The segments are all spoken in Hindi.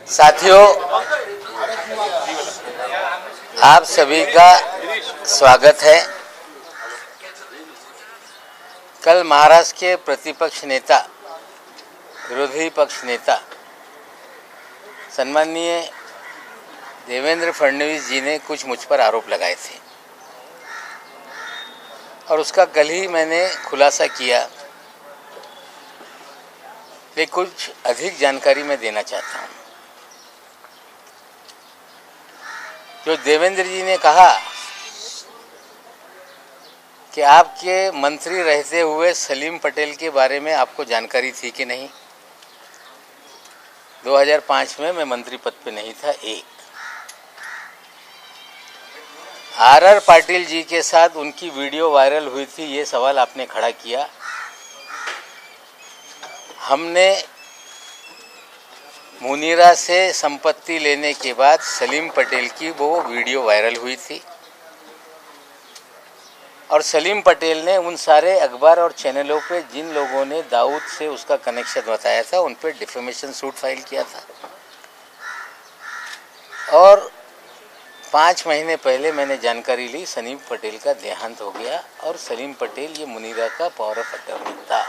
साथियों, आप सभी का स्वागत है। कल महाराष्ट्र के प्रतिपक्ष नेता, विरोधी पक्ष नेता सम्माननीय देवेंद्र फडणवीस जी ने कुछ मुझ पर आरोप लगाए थे और उसका कल ही मैंने खुलासा किया। लेकिन कुछ अधिक जानकारी मैं देना चाहता हूँ। जो देवेंद्र जी ने कहा कि आपके मंत्री रहते हुए सलीम पटेल के बारे में आपको जानकारी थी कि नहीं। 2005 में मैं मंत्री पद पे नहीं था। आर पाटिल जी के साथ उनकी वीडियो वायरल हुई थी, ये सवाल आपने खड़ा किया। हमने मुनीरा से संपत्ति लेने के बाद सलीम पटेल की वो वीडियो वायरल हुई थी और सलीम पटेल ने उन सारे अखबार और चैनलों पे जिन लोगों ने दाऊद से उसका कनेक्शन बताया था उन पे डिफेमेशन सूट फाइल किया था। और 5 महीने पहले मैंने जानकारी ली सलीम पटेल का देहांत हो गया और सलीम पटेल ये मुनीरा का पावर ऑफ अटॉर्नी था।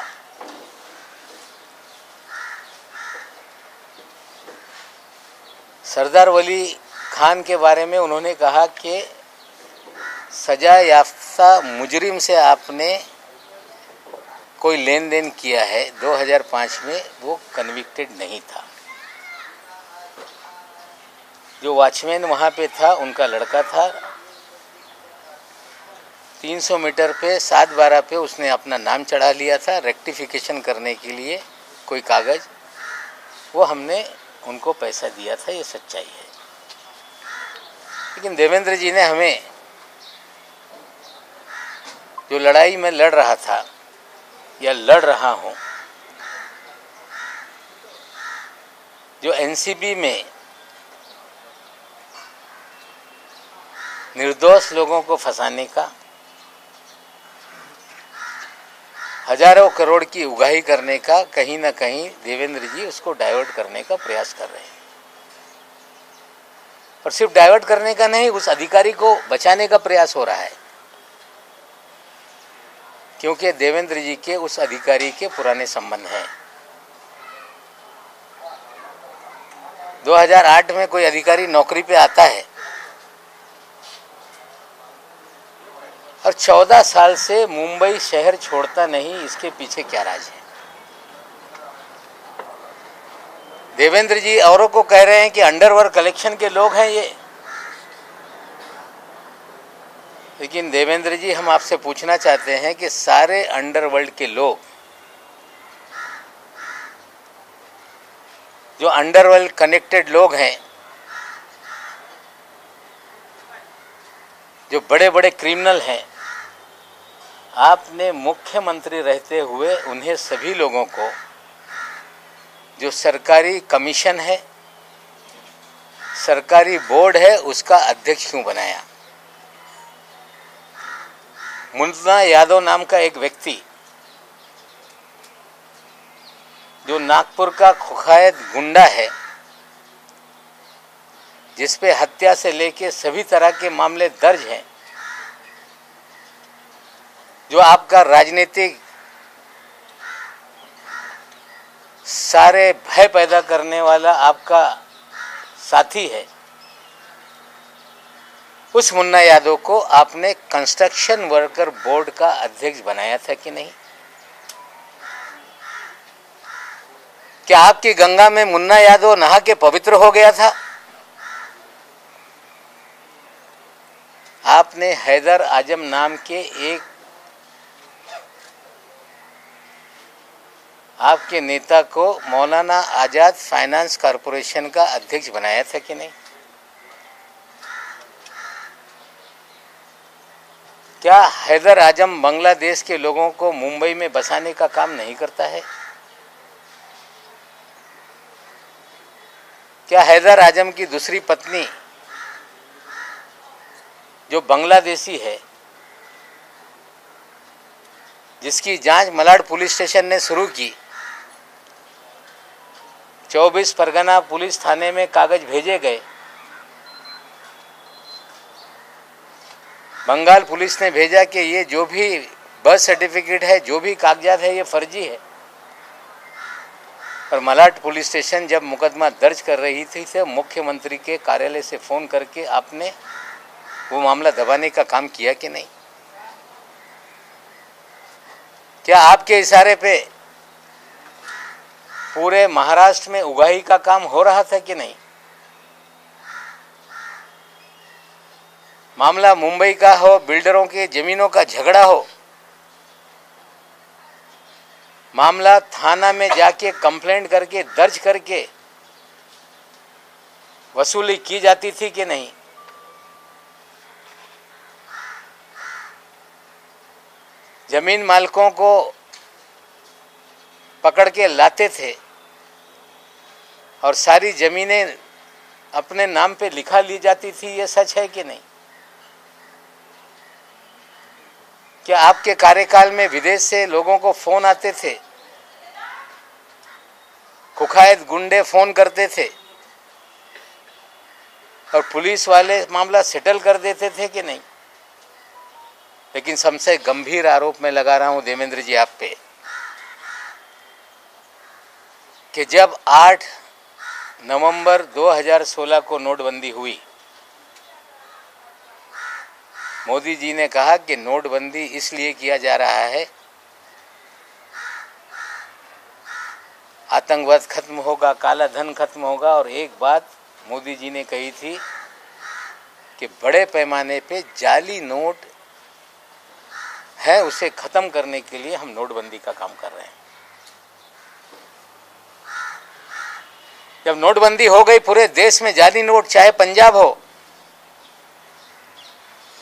सरदार वली खान के बारे में उन्होंने कहा कि सजा याफ्ता मुजरिम से आपने कोई लेन देन किया है। 2005 में वो कन्विक्टेड नहीं था। जो वॉचमैन वहाँ पे था उनका लड़का था। 300 मीटर पे 7/12 पे उसने अपना नाम चढ़ा लिया था रेक्टिफिकेशन करने के लिए कोई कागज़। वो हमने उनको पैसा दिया था, ये सच्चाई है। लेकिन देवेंद्र जी ने हमें जो लड़ाई में लड़ रहा था या लड़ रहा हूँ, जो एनसीबी में निर्दोष लोगों को फंसाने का, हजारों करोड़ की उगाही करने का, कहीं ना कहीं देवेंद्र जी उसको डाइवर्ट करने का प्रयास कर रहे हैं। और सिर्फ डाइवर्ट करने का नहीं, उस अधिकारी को बचाने का प्रयास हो रहा है, क्योंकि देवेंद्र जी के उस अधिकारी के पुराने संबंध हैं। 2008 में कोई अधिकारी नौकरी पे आता है और 14 साल से मुंबई शहर छोड़ता नहीं। इसके पीछे क्या राज है? देवेंद्र जी औरों को कह रहे हैं कि अंडरवर्ल्ड कलेक्शन के लोग हैं ये। लेकिन देवेंद्र जी, हम आपसे पूछना चाहते हैं कि सारे अंडरवर्ल्ड के लोग, जो अंडरवर्ल्ड कनेक्टेड लोग हैं, जो बड़े बड़े क्रिमिनल हैं, आपने मुख्यमंत्री रहते हुए उन्हें सभी लोगों को जो सरकारी कमीशन है, सरकारी बोर्ड है, उसका अध्यक्ष क्यों बनाया? मुन्ना यादव नाम का एक व्यक्ति जो नागपुर का कुख्यात गुंडा है, जिसपे हत्या से लेके सभी तरह के मामले दर्ज हैं, जो आपका राजनीतिक सारे भय पैदा करने वाला आपका साथी है, उस मुन्ना यादव को आपने कंस्ट्रक्शन वर्कर बोर्ड का अध्यक्ष बनाया था कि नहीं? क्या आपकी गंगा में मुन्ना यादव नहा के पवित्र हो गया था? आपने हैदर आजम नाम के एक आपके नेता को मौलाना आजाद फाइनेंस कॉरपोरेशन का अध्यक्ष बनाया था कि नहीं? क्या हैदर आजम बांग्लादेश के लोगों को मुंबई में बसाने का काम नहीं करता है? क्या हैदर आजम की दूसरी पत्नी जो बांग्लादेशी है, जिसकी जांच मलाड पुलिस स्टेशन ने शुरू की, 24 परगना पुलिस थाने में कागज भेजे गए। बंगाल पुलिस ने भेजा कि ये जो भी बर्थ सर्टिफिकेट है, जो भी कागजात है, ये फर्जी है। पर मलाड पुलिस स्टेशन जब मुकदमा दर्ज कर रही थी तो मुख्यमंत्री के कार्यालय से फ़ोन करके आपने वो मामला दबाने का काम किया कि नहीं? क्या आपके इशारे पे पूरे महाराष्ट्र में उगाही का काम हो रहा था कि नहीं? मामला मुंबई का हो, बिल्डरों के जमीनों का झगड़ा हो, मामला थाना में जाके कंप्लेंट करके दर्ज करके वसूली की जाती थी कि नहीं? जमीन मालिकों को पकड़ के लाते थे और सारी जमीनें अपने नाम पे लिखा ली जाती थी, ये सच है कि नहीं? क्या आपके कार्यकाल में विदेश से लोगों को फोन आते थे, कुखायत गुंडे फोन करते थे और पुलिस वाले मामला सेटल कर देते थे कि नहीं? लेकिन सबसे गंभीर आरोप मैं लगा रहा हूं देवेंद्र जी आप पे कि जब 8 नवंबर 2016 को नोटबंदी हुई, मोदी जी ने कहा कि नोटबंदी इसलिए किया जा रहा है, आतंकवाद खत्म होगा, काला धन खत्म होगा। और एक बात मोदी जी ने कही थी कि बड़े पैमाने पे जाली नोट है, उसे खत्म करने के लिए हम नोटबंदी का काम कर रहे हैं। जब नोटबंदी हो गई पूरे देश में जाली नोट, चाहे पंजाब हो,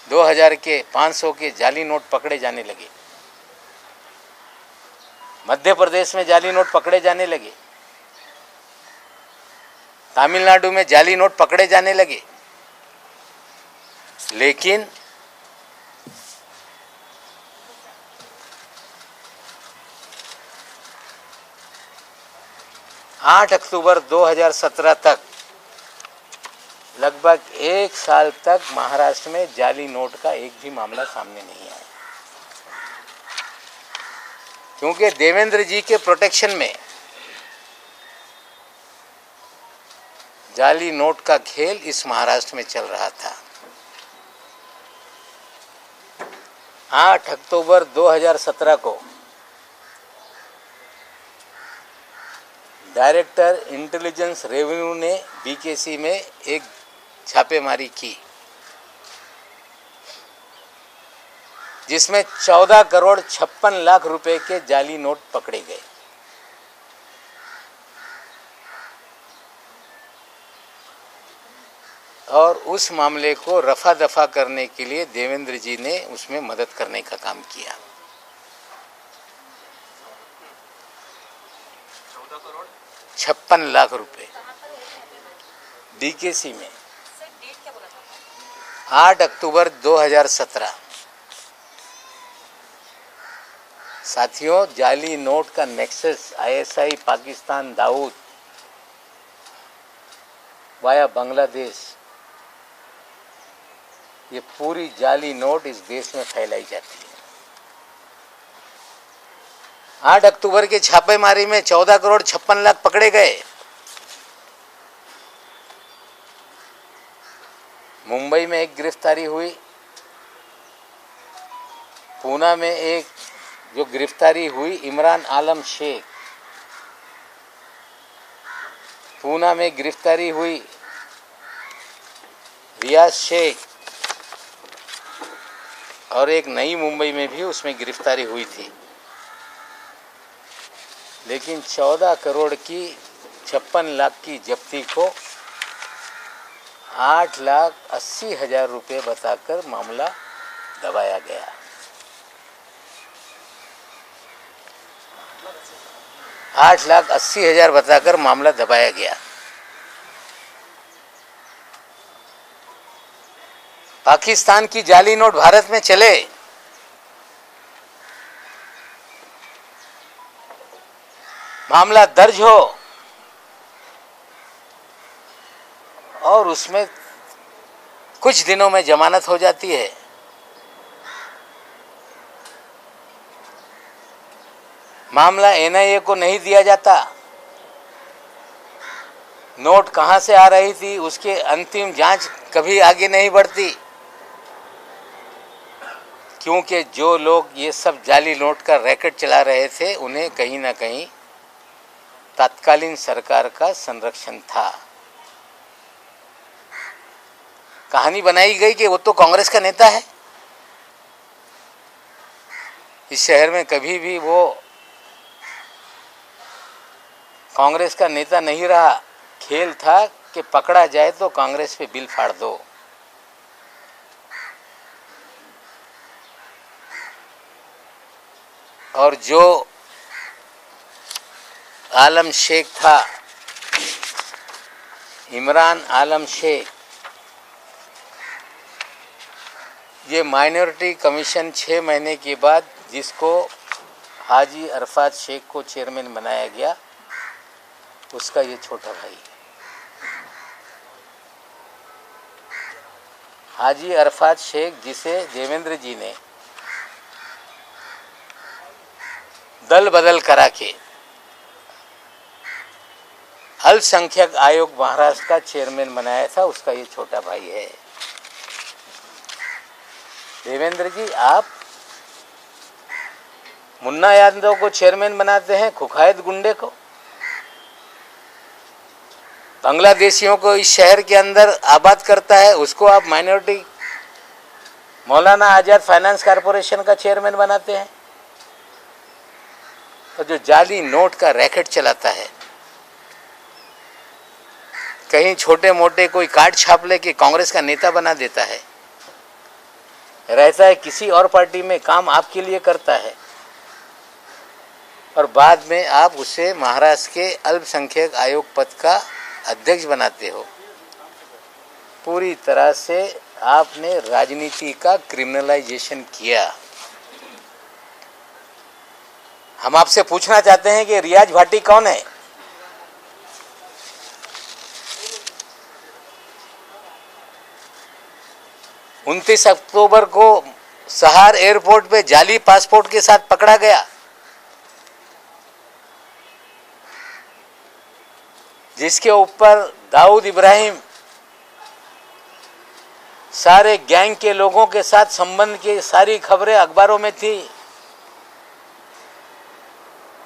2000 के 500 के जाली नोट पकड़े जाने लगे, मध्य प्रदेश में जाली नोट पकड़े जाने लगे, तमिलनाडु में जाली नोट पकड़े जाने लगे। लेकिन आठ अक्टूबर 2017 तक, लगभग 1 साल तक महाराष्ट्र में जाली नोट का एक भी मामला सामने नहीं आया, क्योंकि देवेंद्र जी के प्रोटेक्शन में जाली नोट का खेल इस महाराष्ट्र में चल रहा था। 8 अक्टूबर 2017 को डायरेक्टर इंटेलिजेंस रेवेन्यू ने बीकेसी में एक छापेमारी की, जिसमें 14 करोड़ 56 लाख रुपए के जाली नोट पकड़े गए। और उस मामले को रफा दफा करने के लिए देवेंद्र जी ने उसमें मदद करने का काम किया। 56 लाख रुपए डीकेसी में। 8 अक्टूबर 2017। साथियों, जाली नोट का nexus ISI Pakistan Dawood via Bangladesh, ये पूरी जाली नोट इस देश में फैलाई जाती है। 8 अक्टूबर के छापेमारी में 14 करोड़ 56 लाख पकड़े गए। मुंबई में एक गिरफ्तारी हुई, पूना में एक जो गिरफ्तारी हुई इमरान आलम शेख, पूना में गिरफ्तारी हुई रियाज शेख, और एक नई मुंबई में भी उसमें गिरफ्तारी हुई थी। लेकिन 14 करोड़ की 56 लाख की जब्ती को 8,80,000 रुपये बताकर मामला दबाया गया। 8,80,000 बताकर मामला दबाया गया। पाकिस्तान की जाली नोट भारत में चले, मामला दर्ज हो, और उसमें कुछ दिनों में जमानत हो जाती है। मामला एनआईए को नहीं दिया जाता। नोट कहां से आ रही थी उसके अंतिम जांच कभी आगे नहीं बढ़ती, क्योंकि जो लोग ये सब जाली नोट का रैकेट चला रहे थे उन्हें कहीं ना कहीं तत्कालीन सरकार का संरक्षण था। कहानी बनाई गई कि वो तो कांग्रेस का नेता है। इस शहर में कभी भी वो कांग्रेस का नेता नहीं रहा। खेल था कि पकड़ा जाए तो कांग्रेस पे बिल फाड़ दो। और जो आलम शेख था, इमरान आलम शेख, ये माइनॉरिटी कमीशन 6 महीने के बाद जिसको हाजी अरफात शेख को चेयरमैन बनाया गया, उसका ये छोटा भाई हाजी अरफात शेख, जिसे देवेंद्र जी ने दल बदल करा के अल्पसंख्यक आयोग महाराष्ट्र का चेयरमैन बनाया था, उसका ये छोटा भाई है। देवेंद्र जी, आप मुन्ना यादव को चेयरमैन बनाते हैं, कुखायत गुंडे को। बांग्लादेशियों को इस शहर के अंदर आबाद करता है, उसको आप minority Maulana Azad finance corporation का चेयरमैन बनाते हैं। और जो जाली नोट का रैकेट चलाता है, कहीं छोटे मोटे कोई कार्ड छाप ले के कांग्रेस का नेता बना देता है, रहता है किसी और पार्टी में, काम आपके लिए करता है, और बाद में आप उसे महाराष्ट्र के अल्पसंख्यक आयोग पद का अध्यक्ष बनाते हो। पूरी तरह से आपने राजनीति का क्रिमिनलाइजेशन किया। हम आपसे पूछना चाहते हैं कि रियाज भाटी कौन है? उनतीस अक्टूबर को सहार एयरपोर्ट पे जाली पासपोर्ट के साथ पकड़ा गया, जिसके ऊपर दाऊद इब्राहिम सारे गैंग के लोगों के साथ संबंध की सारी खबरें अखबारों में थी।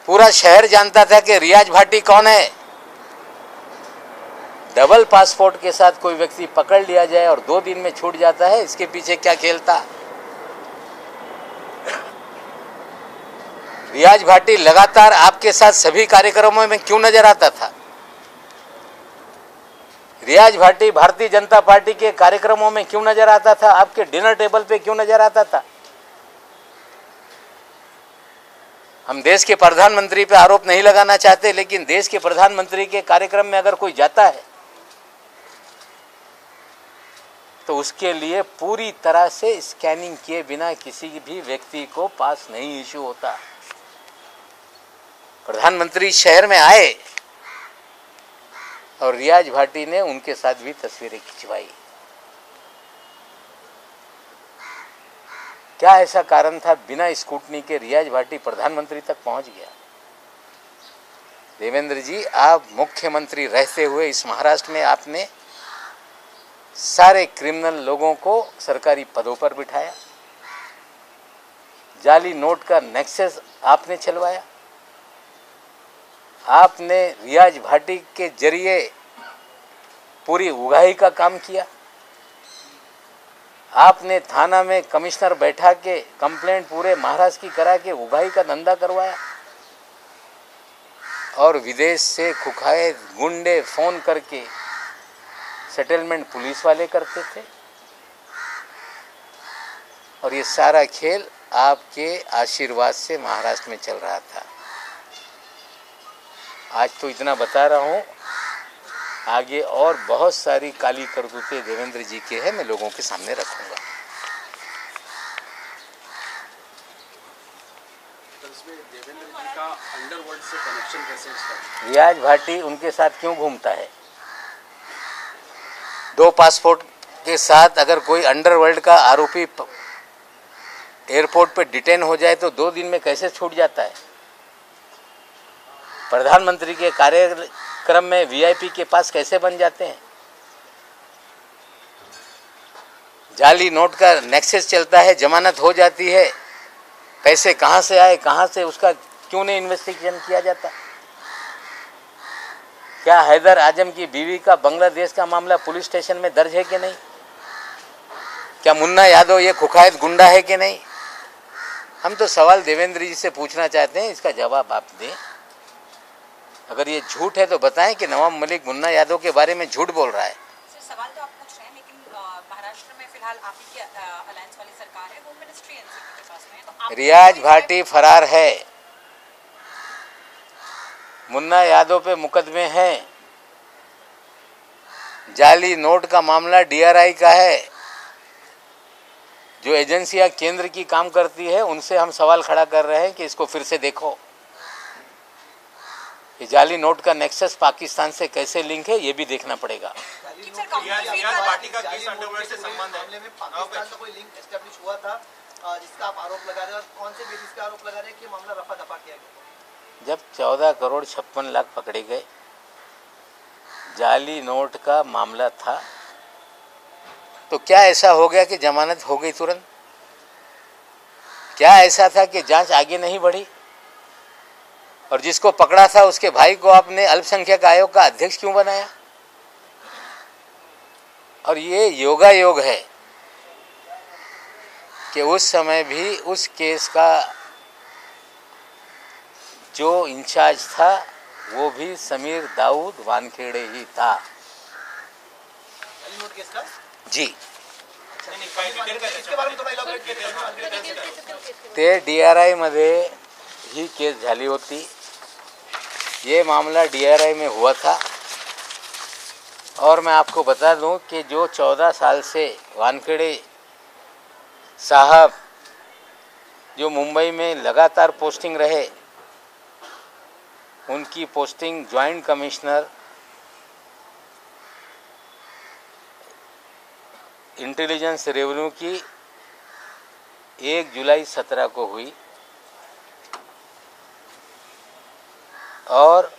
पूरा शहर जानता था कि रियाज भाटी कौन है। डबल पासपोर्ट के साथ कोई व्यक्ति पकड़ लिया जाए और 2 दिन में छूट जाता है, इसके पीछे क्या खेल था? रियाज भाटी लगातार आपके साथ सभी कार्यक्रमों में क्यों नजर आता था? रियाज भाटी भारतीय जनता पार्टी के कार्यक्रमों में क्यों नजर आता था? आपके डिनर टेबल पे क्यों नजर आता था? हम देश के प्रधानमंत्री पे आरोप नहीं लगाना चाहते, लेकिन देश के प्रधानमंत्री के कार्यक्रम में अगर कोई जाता है तो उसके लिए पूरी तरह से स्कैनिंग किए बिना किसी भी व्यक्ति को पास नहीं इशू होता। प्रधानमंत्री शहर में आए और रियाज भाटी ने उनके साथ भी तस्वीरें खिंचवाई। क्या ऐसा कारण था बिना स्कूटनी के रियाज भाटी प्रधानमंत्री तक पहुंच गया? देवेंद्र जी, आप मुख्यमंत्री रहते हुए इस महाराष्ट्र में आपने सारे क्रिमिनल लोगों को सरकारी पदों पर बिठाया। जाली नोट का नेक्सस आपने चलवाया। आपने रियाज भाटी के जरिए पूरी उगाही का काम किया। आपने थाना में कमिश्नर बैठा के कंप्लेंट पूरे महाराष्ट्र की करा के उगाही का धंधा करवाया। और विदेश से खुखाए गुंडे फोन करके सेटलमेंट पुलिस वाले करते थे। और ये सारा खेल आपके आशीर्वाद से महाराष्ट्र में चल रहा था। आज तो इतना बता रहा हूँ, आगे और बहुत सारी काली करतूतें देवेंद्र जी के हैं, मैं लोगों के सामने रखूंगा। तो इसमें देवेंद्र जी का अंडरवर्ल्ड से कनेक्शन कैसे? रियाज भाटी उनके साथ क्यों घूमता है? 2 पासपोर्ट के साथ अगर कोई अंडरवर्ल्ड का आरोपी एयरपोर्ट पे डिटेन हो जाए तो 2 दिन में कैसे छूट जाता है? प्रधानमंत्री के कार्यक्रम में वीआईपी के पास कैसे बन जाते हैं? जाली नोट का नेक्सस चलता है, जमानत हो जाती है, पैसे कहाँ से आए, कहाँ से, उसका क्यों नहीं इन्वेस्टिगेशन किया जाता? क्या हैदर आजम की बीवी का बांग्लादेश का मामला पुलिस स्टेशन में दर्ज है कि नहीं? क्या मुन्ना यादव ये कुख्यात गुंडा है कि नहीं? हम तो सवाल देवेंद्र जी से पूछना चाहते हैं, इसका जवाब आप दें। अगर ये झूठ है तो बताएं कि नवाब मलिक मुन्ना यादव के बारे में झूठ बोल रहा है। सर, सवाल तो आप पूछ रहे हैं, लेकिन महाराष्ट्र में फिलहाल आप ही की अलायंस वाली सरकार है, होम मिनिस्ट्री एनसीपी के पास में है, तो आप रियाज भाटी फरार है, मुन्ना यादव पे मुकदमे हैं, जाली नोट का मामला डीआरआई का है। जो एजेंसियां केंद्र की काम करती है उनसे हम सवाल खड़ा कर रहे हैं कि इसको फिर से देखो। ये जाली नोट का नेक्सस पाकिस्तान से कैसे लिंक है ये भी देखना पड़ेगा। रियाज भाटी का केस अंडरवर्ल्ड से संबंध है, मामले में पाकिस्तान का कोई लिंक एस्टैब्लिश हुआ था जिसका आप आरोप लगा रहे हैं, और कौन से बेसिस पे आरोप लगा रहे हैं कि मामला रफा दफा किया गया? जब 14 करोड़ 56 लाख पकड़े गए, जाली नोट का मामला था, तो क्या ऐसा हो गया कि जमानत हो गई तुरंत? क्या ऐसा था कि जांच आगे नहीं बढ़ी? और जिसको पकड़ा था उसके भाई को आपने अल्पसंख्यक आयोग का अध्यक्ष क्यों बनाया? और ये योगायोग है कि उस समय भी उस केस का जो इंचार्ज था वो भी समीर दाऊद वानखेड़े ही था। जाली नोट केस का जी, इसके बारे में थोड़ा इलाबोरेट करें। ते डीआरआई मध्ये ही केस झाली होती। ये मामला डीआरआई में हुआ था। और मैं आपको बता दूं कि जो 14 साल से वानखेड़े साहब जो मुंबई में लगातार पोस्टिंग रहे, उनकी posting joint commissioner intelligence revenue की 1 जुलाई 17 को हुई और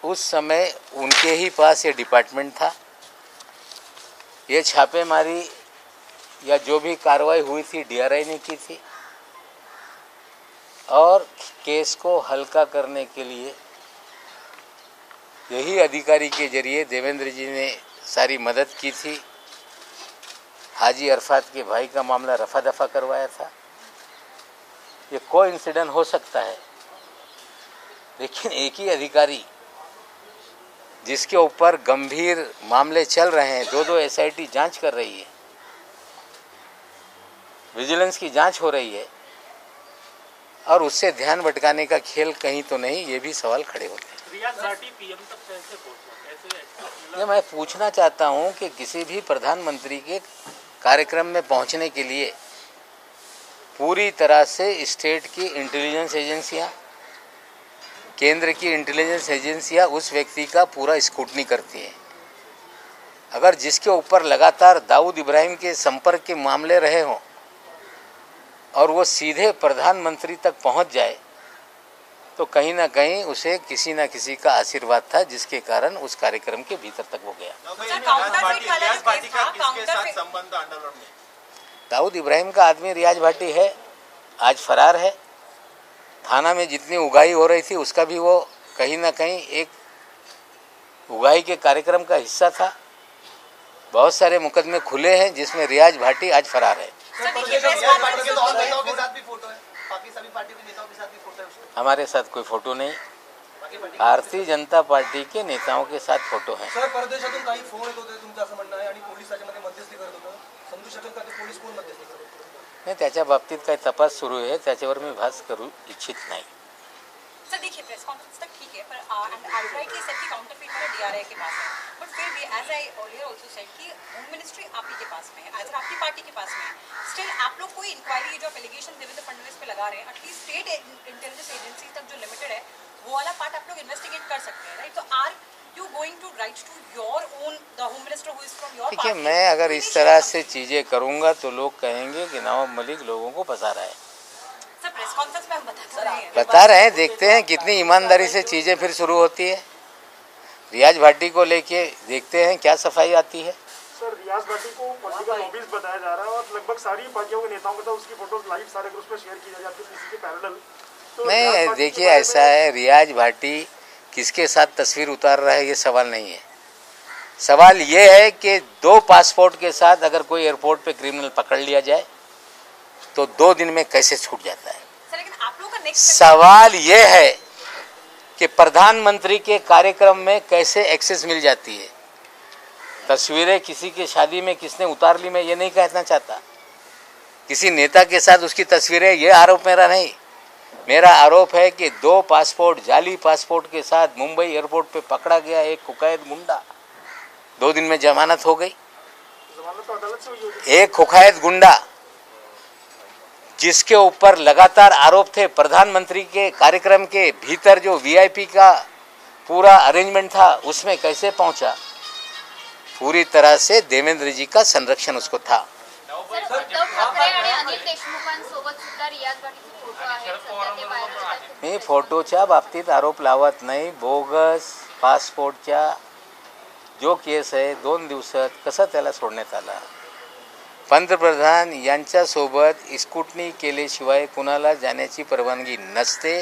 उस समय उनके ही पास ये डिपार्टमेंट था। ये छापेमारी या जो भी कार्रवाई हुई थी डीआरआई ने की थी और केस को हल्का करने के लिए यही अधिकारी के जरिए देवेंद्र जी ने सारी मदद की थी। हाजी अरफात के भाई का मामला रफा दफा करवाया था। ये कोइंसिडेंस हो सकता है, लेकिन एक ही अधिकारी जिसके ऊपर गंभीर मामले चल रहे हैं, 2 एसआईटी जांच कर रही है, विजिलेंस की जांच हो रही है, और उससे ध्यान भटकाने का खेल कहीं तो नहीं, ये भी सवाल खड़े होते हैं। रियाज भाटी पीएम तक कैसे पहुंचा? ये मैं पूछना चाहता हूं कि किसी भी प्रधानमंत्री के कार्यक्रम में पहुंचने के लिए पूरी तरह से स्टेट की इंटेलिजेंस एजेंसियां, केंद्र की इंटेलिजेंस एजेंसियां उस व्यक्ति का पूरा स्क्रूटनी करती हैं। अगर जिसके ऊपर लगातार दाऊद इब्राहिम के संपर्क के मामले रहे हों और वो सीधे प्रधानमंत्री तक पहुंच जाए तो कहीं ना कहीं उसे किसी न किसी का आशीर्वाद था, जिसके कारण उस कार्यक्रम के भीतर तक वो गया। दाऊद इब्राहिम का आदमी रियाज भाटी है, आज फरार है। थाना में जितनी उगाही हो रही थी उसका भी वो कहीं ना कहीं एक उगाही के कार्यक्रम का हिस्सा था। बहुत सारे मुकदमे खुले हैं जिसमें रियाज भाटी आज फरार है। हमारे साथ कोई फोटो नहीं, भारतीय जनता पार्टी के नेताओं के साथ फोटो है। सर, परदेशातून काही फोन येत होते तुमचं असं म्हणणं आहे आणि पोलीस त्याच्यामध्ये मध्यस्थी करत होतं, समजू शकेल का ते पोलीस कोण मध्यस्थी करत होते? नाही, त्याच्या बाबतीत काही तपास सुरू आहे, त्याच्यावर मी भाष्य करू इच्छित नाही। सर देखिए, प्रेस कॉन्फ्रेंस तक ठीक है, पर आउटराइटली सेट की काउंटरफीट वाला डीआरआई के पास है, बट फिर भी as I earlier also said कि होम मिनिस्ट्री आप ही के पास में है, आज आपकी पार्टी के पास में है। स्टिल आप लोग कोई इंक्वायरी जो आप एलिगेशन देवेंद्र फडणवीस पे लगा रहे हैं, एटलीस्ट स्टेट इंटेलिजेंस एजेंसी तक जो लिमिटेड है वो वाला पार्ट आप लोग इन्वेस्टिगेट कर सकते हैं, राइट? तो are you going going to write to your own the home minister who is from your देखिए, party? मैं अगर इस तरह से चीज़ें करूँगा तो लोग कहेंगे कि नवाब मलिक लोगों को फंसा रहा है। सर प्रेस कॉन्फ्रेंस में हम बता रहे हैं, देखते हैं कितनी ईमानदारी से चीज़ें फिर शुरू होती है। रियाज भाटी को लेके देखते हैं क्या सफाई आती है। सर, रियाज भाटी को पॉलिटिकल लॉबीज बताया जा रहा है और लगभग सारी पार्टियों के नेताओं के साथ उसकी फोटोज लाइव सारे ग्रुप्स में शेयर की जा जाती है किसी के पैरेलल। तो नहीं, देखिए ऐसा है, रियाज भाटी किसके साथ तस्वीर उतार रहा है ये सवाल नहीं है। सवाल ये है कि 2 पासपोर्ट के साथ अगर कोई एयरपोर्ट पे क्रिमिनल पकड़ लिया जाए तो 2 दिन में कैसे छूट जाता है। सर लेकिन आप लोगों का नेक्स्ट सवाल ये है कि प्रधानमंत्री के कार्यक्रम में कैसे एक्सेस मिल जाती है। तस्वीरें किसी की शादी में किसने उतार ली, मैं ये नहीं कहना चाहता। किसी नेता के साथ उसकी तस्वीरें, ये आरोप मेरा नहीं। मेरा आरोप है कि 2 पासपोर्ट, जाली पासपोर्ट के साथ मुंबई एयरपोर्ट पे पकड़ा गया एक कुकैद गुंडा, 2 दिन में जमानत हो गई। तो अदालत से हुई होगी। एक कुकैद गुंडा जिसके ऊपर लगातार आरोप थे, प्रधानमंत्री के कार्यक्रम के भीतर जो वीआईपी का पूरा अरेंजमेंट था उसमें कैसे पहुंचा। पूरी तरह से देवेंद्र जी का संरक्षण उसको था। सर, उद्धव ठाकरे आणि अनिल देशमुखांसोबत सुद्धा रियाज भाटीचे फोटो आहेत, सध्या ते व्हायरल होतात। मी फोटोच्या बाबतीत आरोप लावत नाही। बोगस पासपोर्टच्या जो केस आहे 2 दिवसात कसं त्याला सोडण्यात आला। पंतप्रधान यांच्यासोबत स्कूटनी केल्याशिवाय कुणाला जाण्याची परवानगी नसते।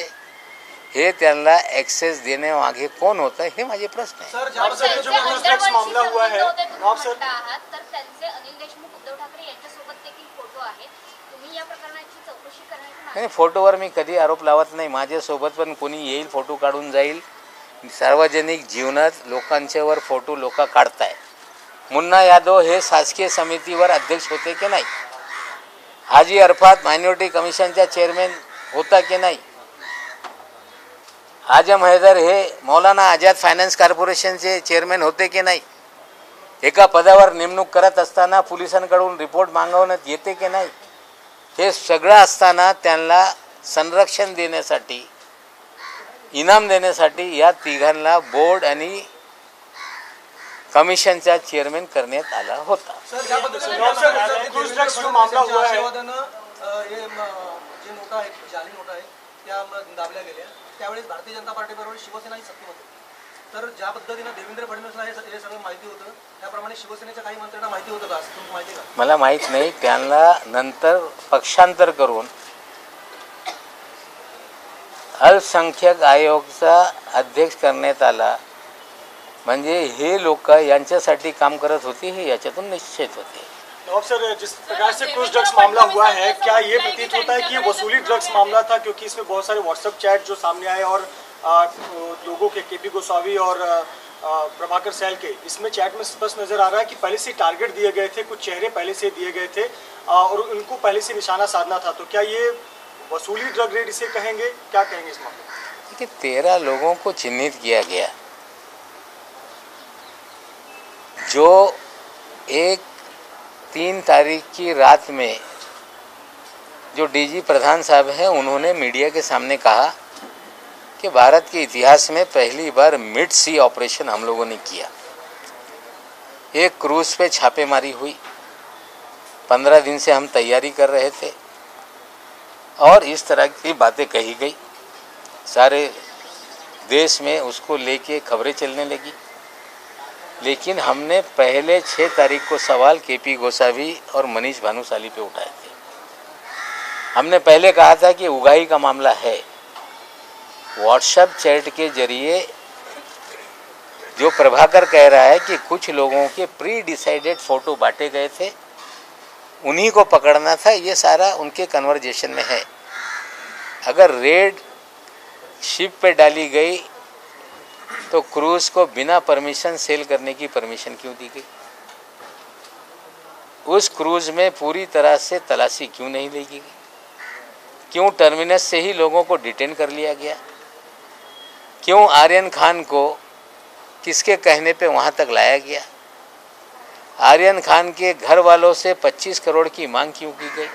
हे त्यांना ॲक्सेस देण्यामागे कोण होतं हे माझे प्रश्न आहे। सर त्यांचे अंतर्वर्षी मामला हुआ है, संबंध होते आप सर- म्हणता आहात, तर त्यांचे अनिल देशमुख उद्धव ठाकरे यांच्यासोबत देखील फोटो आहेत। तुम्ही या प्रकरणाची चौकशी करण्याची मागणी नाही, फोटोवर मी कधी आरोप लावत नाही। माझ्यासोबत पण कोणी येईल, फोटो काढून जाईल। सार्वजनिक जीवनात लोकांच्यावर फोटो लोक काढताय। मुन्ना यादव हे शासकीय समितीवर अध्यक्ष होते की नाही? हाजी अरफात मायनॉरिटी कमिशनचा चेअरमॅन होता की नाही? आजम हैदर हे मौलाना आझाद फायनान्स कॉर्पोरेशनचे चेअरमॅन होते की नाही? एका पदावर नेमणूक करत असताना पोलिसांकडून रिपोर्ट मागवण्यात येते की नाही? हे सगळं असताना त्यांना संरक्षण देण्यासाठी, इनाम देण्यासाठी या तिघांना बोर्ड आणि कमिशनचा चेअरमॅन करण्यात आला होता। सर ज्या पद्धतीने क्रूज ड्रग्स जो मामला हुआ है, हे जे नोटा आहेत, जाली नोटा आहेत त्या दाबल्या गेल्या, त्यावेळेस भारतीय जनता पार्टीबरोबर शिवसेनाही सत्तेमध्ये होती। तर ज्या पद्धतीनं देवेंद्र फडणवीसला हे सगळं माहिती होतं, त्याप्रमाणे शिवसेनेच्या काही मंत्र्यांना माहिती होतं का, असं तुम्हाला माहिती का? मला माहीत नाही। त्यांना नंतर पक्षांतर करून अल्पसंख्याक आयोगाचा अध्यक्ष करण्यात आला। म्हणजे हे लोक यांच्यासाठी काम करत होते हे याच्यातून निश्चित होते। नवाब सर, जिस प्रकार से क्रूज ड्रग्स मामला हुआ है, क्या ये प्रतीत होता है कि ये वसूली ड्रग्स मामला था, क्योंकि इसमें बहुत सारे व्हाट्सएप चैट जो सामने आए और लोगों के केपी गोसावी और प्रभाकर सैल के इसमें चैट में स्पष्ट नजर आ रहा है कि पहले से टारगेट दिए गए थे, कुछ चेहरे पहले से दिए गए थे और उनको पहले से निशाना साधना था। तो क्या ये वसूली ड्रग रेड इसे कहेंगे, क्या कहेंगे इस मामले में? देखिए, 13 लोगों को चिन्हित किया गया। जो 3 तारीख की रात में जो डीजी प्रधान साहब हैं उन्होंने मीडिया के सामने कहा कि भारत के इतिहास में पहली बार मिड सी ऑपरेशन हम लोगों ने किया। एक क्रूज पे छापेमारी हुई, 15 दिन से हम तैयारी कर रहे थे और इस तरह की बातें कही गई। सारे देश में उसको लेके खबरें चलने लगी। लेकिन हमने पहले 6 तारीख को सवाल केपी गोसावी और मनीष भानुशाली पे उठाए थे। हमने पहले कहा था कि उगाही का मामला है। व्हाट्सएप चैट के जरिए जो प्रभाकर कह रहा है कि कुछ लोगों के प्री डिसाइडेड फ़ोटो बांटे गए थे, उन्हीं को पकड़ना था, ये सारा उनके कन्वर्जेशन में है। अगर रेड शिप पे डाली गई तो क्रूज को बिना परमिशन सेल करने की परमिशन क्यों दी गई? उस क्रूज में पूरी तरह से तलाशी क्यों नहीं ली गई? क्यों टर्मिनस से ही लोगों को डिटेन कर लिया गया? क्यों आर्यन खान को किसके कहने पे वहाँ तक लाया गया? आर्यन खान के घर वालों से 25 करोड़ की मांग क्यों की गई?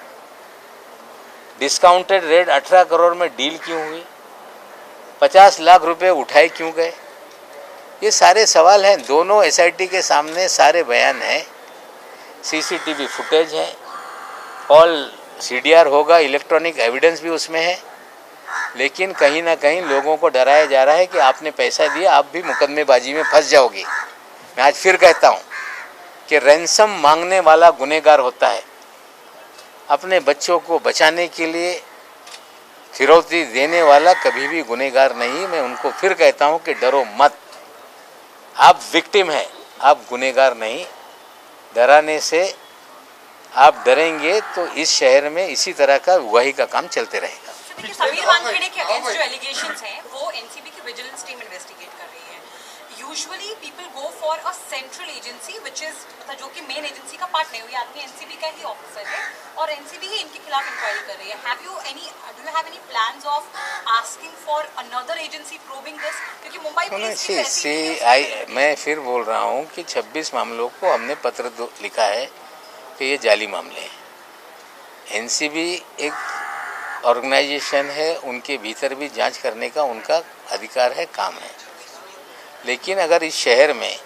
डिस्काउंटेड रेट 18 करोड़ में डील क्यों हुई? 50 लाख रुपए उठाए क्यों गए? ये सारे सवाल हैं। दोनों एसआईटी के सामने सारे बयान हैं, सीसीटीवी फुटेज है, ऑल सीडीआर होगा, इलेक्ट्रॉनिक एविडेंस भी उसमें है। लेकिन कहीं ना कहीं लोगों को डराया जा रहा है कि आपने पैसा दिया, आप भी मुकदमेबाजी में फंस जाओगे। मैं आज फिर कहता हूँ कि रैंसम मांगने वाला गुनहगार होता है। अपने बच्चों को बचाने के लिए फिरौती देने वाला कभी भी गुनहगार नहीं। मैं उनको फिर कहता हूँ कि डरो मत, आप विक्टिम हैं, आप गुनहगार नहीं। डराने से आप डरेंगे तो इस शहर में इसी तरह का उगाही का काम चलते रहेगा। देखिए, समीर वानखेड़े के अगेंस्ट जो एलिगेशंस हैं वो एनसीबी की विजिलेंस टीम इन्वेस्टिगेट कर रही है। Usually people go for a central agency which is मतलब जो कि मेन एजेंसी का पार्ट नहीं हो, ये आदमी एनसीबी का ही ऑफिसर है और एनसीबी ही इनके खिलाफ इंक्वायरी कर रही है। Do you have any plans of asking for another agency probing this? क्योंकि मुंबई पुलिस की मैं फिर बोल रहा हूँ कि 26 मामलों को हमने पत्र लिखा है कि ये जाली मामले हैं। एनसीबी एक ऑर्गेनाइजेशन है, उनके भीतर भी जांच करने का उनका अधिकार है, काम है। लेकिन अगर इस शहर में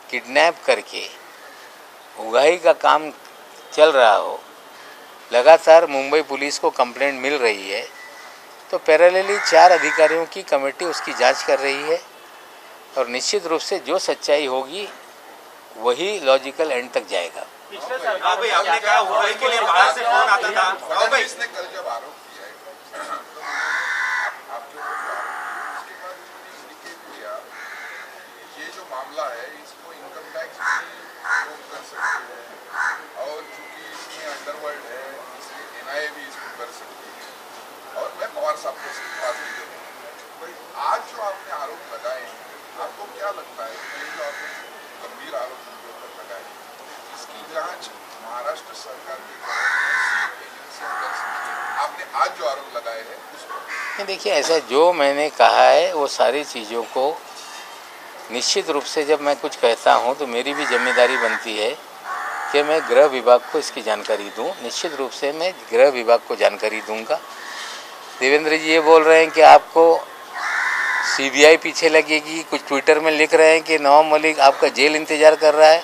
किडनैप करके उगाही का काम चल रहा हो, लगातार मुंबई पुलिस को कंप्लेंट मिल रही है, तो पैरेलली 4 अधिकारियों की कमेटी उसकी जांच कर रही है और निश्चित रूप से जो सच्चाई होगी वही लॉजिकल एंड तक जाएगा। भाई आपने कहा उगाही के लिए बाहर से फोन आता था। भाई इसने कल जब आरोप किया है आपके ऊपर किया, ये जो मामला है इसको इनकम टैक्स भी कर सकते हैं और चूंकि इसमें अंडरवर्ल्ड है इसलिए एनआईए भी इसको कर सकती है और मैं पवार साहब को बात भी करूँगा। आज जो आपने आरोप लगाए हैं, आपको क्या लगता है जो आपने गंभीर आरोप उनके ऊपर लगाए इसकी जांच महाराष्ट्र सरकार की एजेंसियां कर सकती है? आपने आज जो आरोप लगाए हैं उसको देखिए, ऐसा जो मैंने कहा है वो सारी चीज़ों को निश्चित रूप से जब मैं कुछ कहता हूं तो मेरी भी जिम्मेदारी बनती है कि मैं गृह विभाग को इसकी जानकारी दूं। निश्चित रूप से मैं गृह विभाग को जानकारी दूंगा। देवेंद्र जी ये बोल रहे हैं कि आपको सीबीआई पीछे लगेगी, कुछ ट्विटर में लिख रहे हैं कि नवाब मलिक आपका जेल इंतज़ार कर रहा है।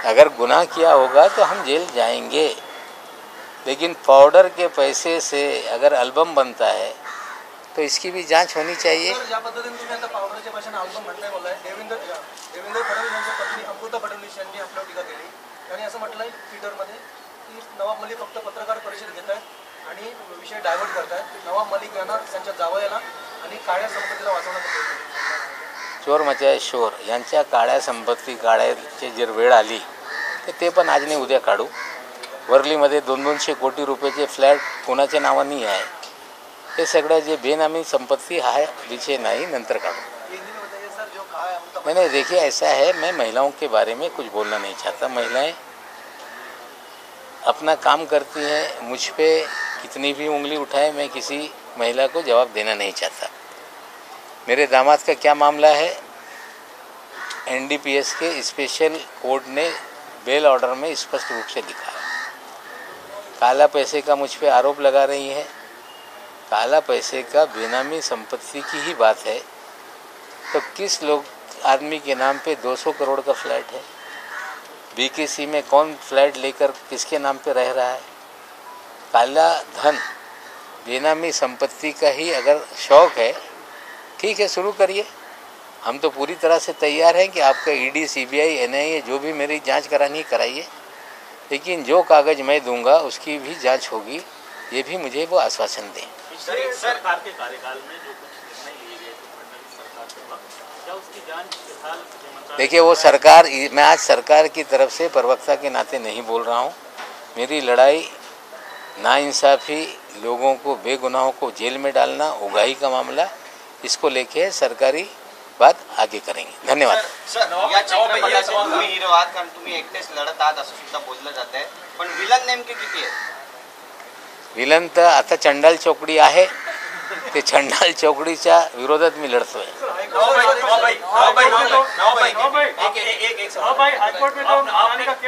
अगर गुनाह किया होगा तो हम जेल जाएंगे, लेकिन पाउडर के पैसे से अगर एल्बम बनता है तो इसकी भी जांच होनी चाहिए। ज्या पद्धतीने तुम्ही आता पावडरच्या भाषेने अल्बम म्हटलंय बोललाय, देवेंद्र फडणवीस यांच्या पत्नी अमृता फडणवीस यांनी आपल्यावर टीका केली। त्यांनी असं म्हटलंय ट्विटरमध्ये की नवाब मलिक फक्त पत्रकार परिषद घेत आहेत आणि विषय डायव्हर्ट करतायत। नवाब मलिक यांना त्यांच्या जावयाला आणि काळ्या संपत्तीला वाचवण्याचा चोर मचाए शोर यांच्या काळ्या संपत्ती काढायची जर वेळ आली तर ते पण आज नाही उद्या काढू। वर्लीमध्ये 200 कोटी रुपयाचे फ्लॅट कोणाच्या नावाने आहे, हे सगळं जे बेनामी संपत्ति है विषय नहीं, नंतर काढू। मैंने देखिए ऐसा है, मैं महिलाओं के बारे में कुछ बोलना नहीं चाहता। महिलाएं अपना काम करती हैं, मुझ पे कितनी भी उंगली उठाए मैं किसी महिला को जवाब देना नहीं चाहता। मेरे दामाद का क्या मामला है, एनडीपीएस के स्पेशल कोर्ट ने बेल ऑर्डर में स्पष्ट रूप से लिखा है। काला पैसे का मुझ पे आरोप लगा रही है। काला पैसे का बेनामी संपत्ति की ही बात है तो किस लोग आदमी के नाम पे 200 करोड़ का फ्लैट है? बीकेसी में कौन फ्लैट लेकर किसके नाम पे रह रहा है? काला धन बेनामी संपत्ति का ही अगर शौक है, ठीक है, शुरू करिए। हम तो पूरी तरह से तैयार हैं कि आपका ईडी, सीबीआई, एनआईए जो भी मेरी जांच करानी कराइए, लेकिन जो कागज़ मैं दूंगा उसकी भी जांच होगी, ये भी मुझे वो आश्वासन दें। सरकार के कार्यकाल में जो कुछ निर्णय लिए गए थे फडणवीस सरकार के वक्त, क्या उसकी जांच फिलहाल? देखिए वो सरकार, मैं आज सरकार की तरफ से प्रवक्ता के नाते नहीं बोल रहा हूँ। मेरी लड़ाई नाइंसाफ़ी, लोगों को बेगुनाहों को जेल में डालना, उगाही का मामला, इसको लेके सरकारी बात आगे करेंगे। धन्यवाद। या चित्रपटात तुम्ही हिरो आहात कारण तुम्ही एकटेच लढत आहात असं सुद्धा बोललं जात आहे, पण विलन नेमके किती आहेत? विलन तर आता चंडाल चौकडी आहे, ते चंडाल चौकडीच्या विरोधात मी लढतोय।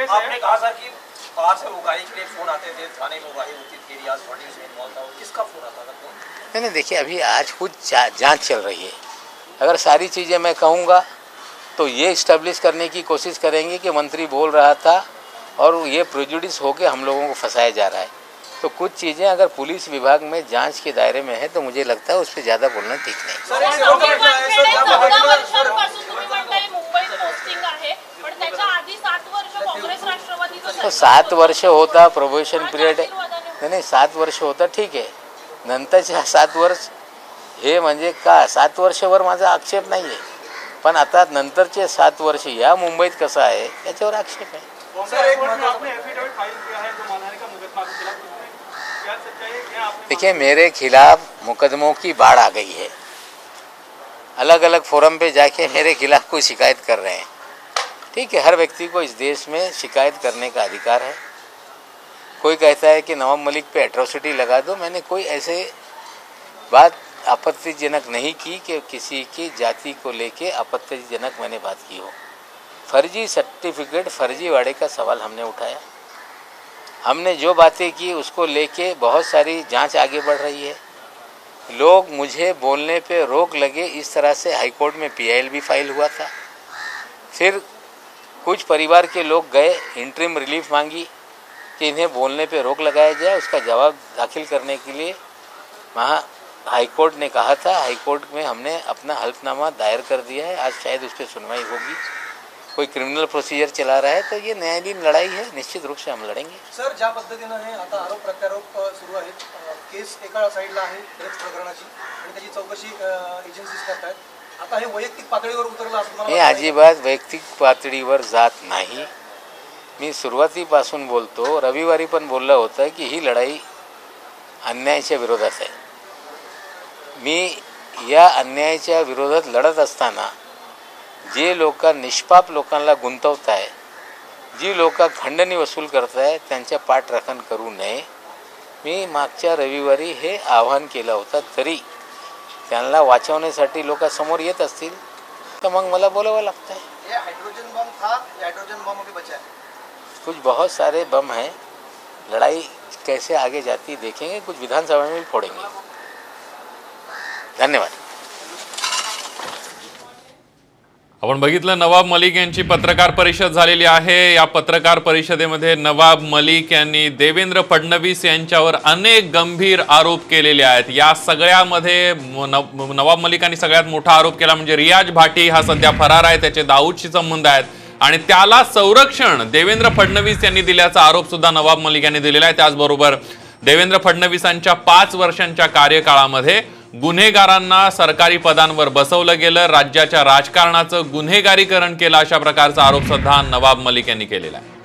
आपने कहा सर कि बाहर से उगाही के लिए फोन आते थे, थाने में उगाही होती थी, आज फडणवीस में इन्वॉल्व था, किसका फोन आता था? नहीं देखिए, अभी आज कुछ जांच चल रही है। अगर सारी चीज़ें मैं कहूँगा तो ये इस्टेब्लिश करने की कोशिश करेंगे कि मंत्री बोल रहा था और ये प्रेजुडिस होकर हम लोगों को फंसाया जा रहा है। तो कुछ चीज़ें अगर पुलिस विभाग में जांच के दायरे में है तो मुझे लगता है उस पर ज़्यादा बोलना ठीक नहीं। तो 7 वर्ष होता प्रोबेशन पिरियड, नाही 7 वर्ष होता ठीक आहे, नंतरच्या 7 वर्ष हे म्हणजे का 7 वर्षावर माझा आक्षेप नाही आहे, पण आता नंतरचे 7 वर्ष या मुंबईत कसं आहे त्याच्यावर आक्षेप आहे। देखिए मेरे खिलाफ मुकदमों की बाढ़ आ गई है, अलग अलग फोरम पे जाके मेरे खिलाफ कोई शिकायत कर रहे हैं। ठीक है, हर व्यक्ति को इस देश में शिकायत करने का अधिकार है। कोई कहता है कि नवाब मलिक पे एट्रोसिटी लगा दो, मैंने कोई ऐसे बात आपत्तिजनक नहीं की कि किसी की जाति को लेके आपत्तिजनक मैंने बात की हो। फर्जी सर्टिफिकेट फर्जीवाड़े का सवाल हमने उठाया, हमने जो बातें की उसको लेके बहुत सारी जांच आगे बढ़ रही है। लोग मुझे बोलने पे रोक लगे, इस तरह से हाईकोर्ट में PIL भी फाइल हुआ था। फिर कुछ परिवार के लोग गए, इंटरिम रिलीफ मांगी कि इन्हें बोलने पे रोक लगाया जाए, उसका जवाब दाखिल करने के लिए वहाँ हाईकोर्ट ने कहा था। हाईकोर्ट में हमने अपना हल्फनामा दायर कर दिया है, आज शायद उस पर सुनवाई होगी। कोई क्रिमिनल प्रोसिजर चला रहा है तो ये न्यायालयीन लढाई है, निश्चित रूप से हम लढेंगे। सर, ज्या पद्धतीनं हे आता आरोप प्रत्यारोप सुरू आहेत, केस एका साईडला आहे ड्रग्स प्रकरणाची आणि त्याची चौकशी एजन्सीज करतायत, आता हे वैयक्तिक पातळीवर उतरलं असं मला हे अजिबात वैयक्तिक पातळीवर जात नाही। मी सुरुवातीपासून बोलतो, रविवारी पण बोललं होतं की ही लढाई अन्यायाच्या विरोधात आहे। मी या अन्यायाच्या विरोधात लढत असताना जे लोक निष्पाप लोकांना गुंतवत आहे, जी लोक खंडणी वसूल करताय त्यांच्या पाठराखण करू नये। मी मागच्या रविवारी हे आवाहन केलं होतं, तरी त्यांना वाचवण्यासाठी लोक समोर येत असतील तर मग मला बोलावं लागतं है। ये हाइड्रोजन बम था, हाइड्रोजन बम अभी बचा है। कुछ बहुत सारे बम हैं, लड़ाई कैसे आगे जाती देखेंगे, कुछ विधानसभा में भी फोड़ेंगे। धन्यवाद। आपण बघितलं नवाब मलिक यांची पत्रकार परिषद झालेली आहे। या पत्रकार परिषदेमध्ये नवाब मलिक यांनी देवेंद्र फडणवीस यांच्यावर अनेक गंभीर आरोप केलेले आहेत। या सगळ्यामध्ये नवाब मलिकांनी सगळ्यात मोठा आरोप केला म्हणजे रियाज भाटी हा सध्या फरार आहे, त्याचे दाऊदशी संबंध आहेत आणि त्याला संरक्षण देवेंद्र फडणवीस यांनी दिल्याचा आरोप सुद्धा नवाब मलिक यांनी दिलेला आहे। त्याचबरोबर देवेंद्र फडणवीसांच्या 5 वर्षांच्या कार्यकाळामध्ये गुन्हेगारांना सरकारी पदांवर बसवलं गेलं, राज्याच्या राजकारणाचं गुन्हेगारीकरण केलं, अशा प्रकारचा आरोप सुद्धा नवाब मलिक यांनी केलेला आहे।